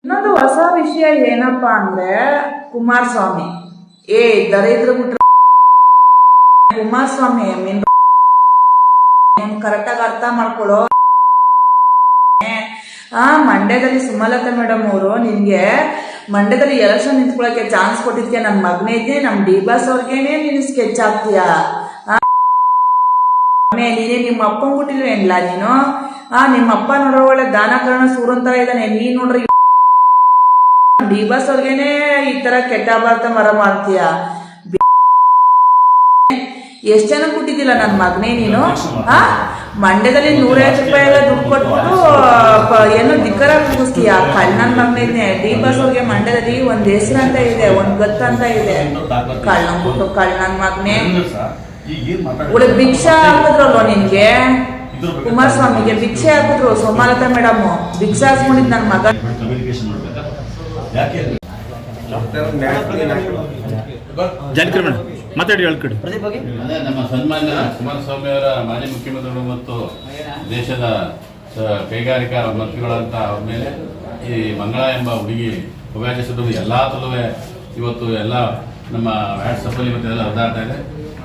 ಇನ್ನೊಂದು ಹೊಸ ವಿಷಯ ಏನಪ್ಪಾ ಅಂದ್ರೆ ಕುಮಾರಸ್ವಾಮಿ ದರಿದ್ರ ಬಿಟ್ರೆ ಕುಮಾರಸ್ವಾಮಿ ಕರೆಕ್ಟಾಗಿ ಅರ್ಥ ಮಾಡ್ಕೊಳ್ಳೋ. ಮಂಡ್ಯದಲ್ಲಿ ಸುಮಲತಾ ಮೇಡಮ್ ಅವರು ನಿನ್ಗೆ ಮಂಡ್ಯದಲ್ಲಿ ಎಲೆಕ್ಷನ್ ನಿಂತ್ಕೊಳಕ್ಕೆ ಚಾನ್ಸ್ ಕೊಟ್ಟಿದ್ಕೆ ನನ್ನ ಮಗನೇ ಇದ್ದೆ ನಮ್ ಡಿ ಬಾಸ್ ಅವ್ರಿಗೇನೆ ನೀನು ಸ್ಕೆಚ್ ಆಗ್ತೀಯಾ. ನೀನೇ ನಿಮ್ಮ ಅಪ್ಪನ್ ಕೊಟ್ಟಿಲ್ವೇನ್ಲ ನೀನು. ನಿಮ್ಮ ಅಪ್ಪ ನೋಡೋ ಒಳ್ಳೆ ದಾನಕರಣ ಸೂರಂತ ಇದ್ದಾನೆ. ನೀನ್ ನೋಡ್ರಿ ಡಿ ಬಾಸ್ ಅವ್ರಿಗೇನೆ ಈ ತರ ಕೆಟ್ಟ ಅಭಾರ್ಥ ಮರ ಮಾಡ್ತೀಯ. ಎಷ್ಟ್ ಜನ ಕೊಟ್ಟಿದ್ದಿಲ್ಲ ನನ್ನ ಮಗನೇ ನೀನು. ಮಂಡ್ಯದಲ್ಲಿ 150 ರೂಪಾಯಿ ಎಲ್ಲ ದುಡ್ಡು ಕೊಟ್ಬಿಟ್ಟು ಏನೋ ಧಿಕ್ಕರ ಕೂಗಿಸ್ತೀಯ. ಕಳ್ಳನ ಮಗನೇ ಡಿ ಬಾಸ್ ಅವ್ರಿಗೆ ಮಂಡ್ಯದಲ್ಲಿ ಒಂದ್ ಹೆಸರು ಅಂತ ಇದೆ, ಒಂದ್ ಗತ್ತ ಅಂತ ಇದೆ. ಕಳ್ಳನ್ ಬಿಟ್ಟು ಕಳ್ಳನ ಮಗನೇ ಒಳ್ಳೆ ಭಿಕ್ಷಾ ಹಾಕಿದ್ರಲ್ವ ನಿನ್ಗೆ. ಕುಮಾರಸ್ವಾಮಿಗೆ ಭಿಕ್ಷೆ ಹಾಕಿದ್ರು ಸುಮಲತಾ ಮೇಡಮ್. ಭಿಕ್ಷಾ ಹಾಕ್ಸ್ಕೊಂಡಿದ್ ನನ್ನ ಮಗ. ಮಾತಾಡಿ ಹೇಳ್ಕೊಡಿ. ಅದೇ ನಮ್ಮ ಸನ್ಮಾನ್ಯ ಕುಮಾರಸ್ವಾಮಿ ಅವರ ಮಾಜಿ ಮುಖ್ಯಮಂತ್ರಿಗಳು ಮತ್ತು ದೇಶದ ಕೈಗಾರಿಕಾ ಮಂತ್ರಿಗಳಂತ ಅವ್ರ ಮೇಲೆ ಈ ಮಂಗಳ ಎಂಬ ಹುಡುಗಿ ಉಪಯೋಗಿಸಿದ್ರು ಎಲ್ಲದಲ್ಲೂ ಇವತ್ತು ಎಲ್ಲ ನಮ್ಮ ವಾಟ್ಸಪ್ಪಲ್ಲಿ ಮತ್ತು ಎಲ್ಲ ಹರಿದಾಡ್ತಾ ಇದೆ.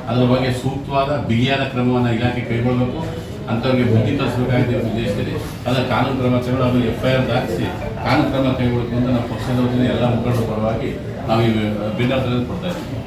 ಅದ್ರ ಬಗ್ಗೆ ಸೂಕ್ತವಾದ ಬಿಗಿಯಾದ ಕ್ರಮವನ್ನು ಇಲಾಖೆ ಕೈಗೊಳ್ಳಬೇಕು, ಅಂಥವ್ರಿಗೆ ಬುದ್ಧಿ ತರಿಸಬೇಕಾಗಿದೆ ದೇಶದಲ್ಲಿ. ಅದರ ಕಾನೂನು ಕ್ರಮ ಕೈಗೊಳ್ಳಿ, ಆಮೇಲೆ FIR ದಾಖಲಿಸಿ ಕಾನೂನು ಕ್ರಮ ಕೈಗೊಳ್ಳಬೇಕು ಅಂತ ನಮ್ಮ ಪಕ್ಷದ ವತಿಯಿಂದ ಎಲ್ಲ ಮುಖಂಡರ ಪರವಾಗಿ ನಾವು ಈ ಭಿನ್ನತೆ ಕೊಡ್ತಾ ಇದ್ದೀವಿ.